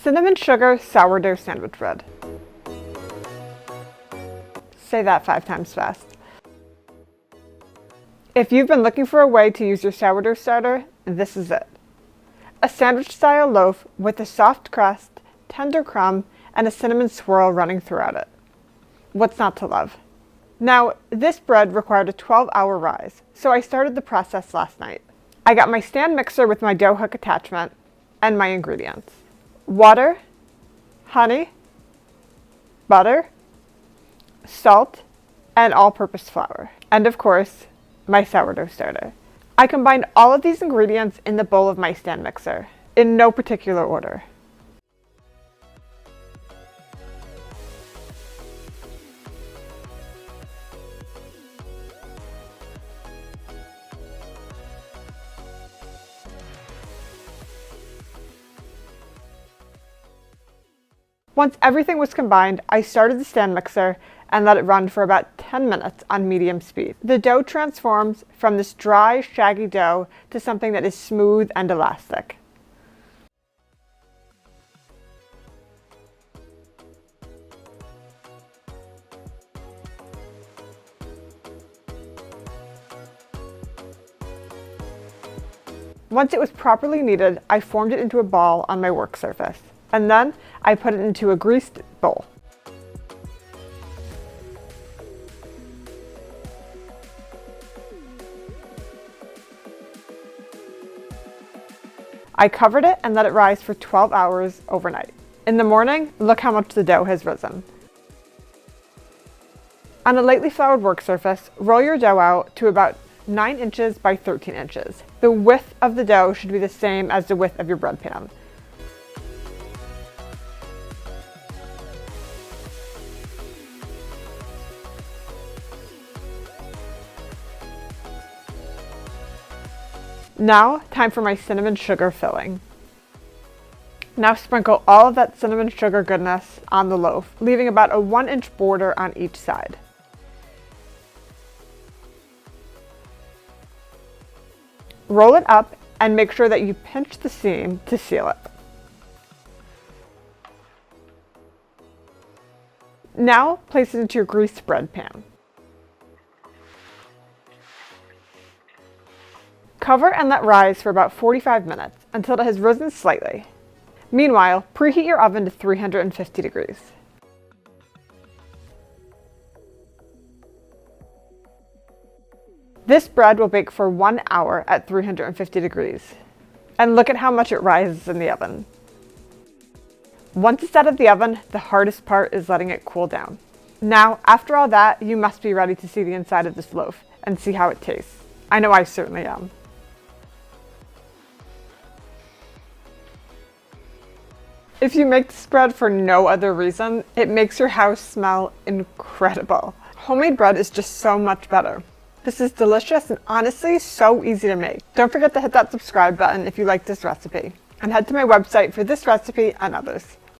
Cinnamon sugar sourdough sandwich bread. Say that 5 times fast. If you've been looking for a way to use your sourdough starter, this is it. A sandwich-style loaf with a soft crust, tender crumb, and a cinnamon swirl running throughout it. What's not to love? Now, this bread required a 12-hour rise, so I started the process last night. I got my stand mixer with my dough hook attachment and my ingredients. Water, honey, butter, salt, and all-purpose flour. And of course, my sourdough starter. I combined all of these ingredients in the bowl of my stand mixer, in no particular order. Once everything was combined, I started the stand mixer and let it run for about 10 minutes on medium speed. The dough transforms from this dry, shaggy dough to something that is smooth and elastic. Once it was properly kneaded, I formed it into a ball on my work surface. And then I put it into a greased bowl. I covered it and let it rise for 12 hours overnight. In the morning, look how much the dough has risen. On a lightly floured work surface, roll your dough out to about 9 inches by 13 inches. The width of the dough should be the same as the width of your bread pan. Now, time for my cinnamon sugar filling. Now sprinkle all of that cinnamon sugar goodness on the loaf, leaving about a 1-inch border on each side. Roll it up and make sure that you pinch the seam to seal it. Now place it into your greased bread pan. Cover and let rise for about 45 minutes until it has risen slightly. Meanwhile, preheat your oven to 350 degrees. This bread will bake for 1 hour at 350 degrees. And look at how much it rises in the oven. Once it's out of the oven, the hardest part is letting it cool down. Now, after all that, you must be ready to see the inside of this loaf and see how it tastes. I know I certainly am. If you make this bread for no other reason, it makes your house smell incredible. Homemade bread is just so much better. This is delicious and honestly so easy to make. Don't forget to hit that subscribe button if you like this recipe, and head to my website for this recipe and others.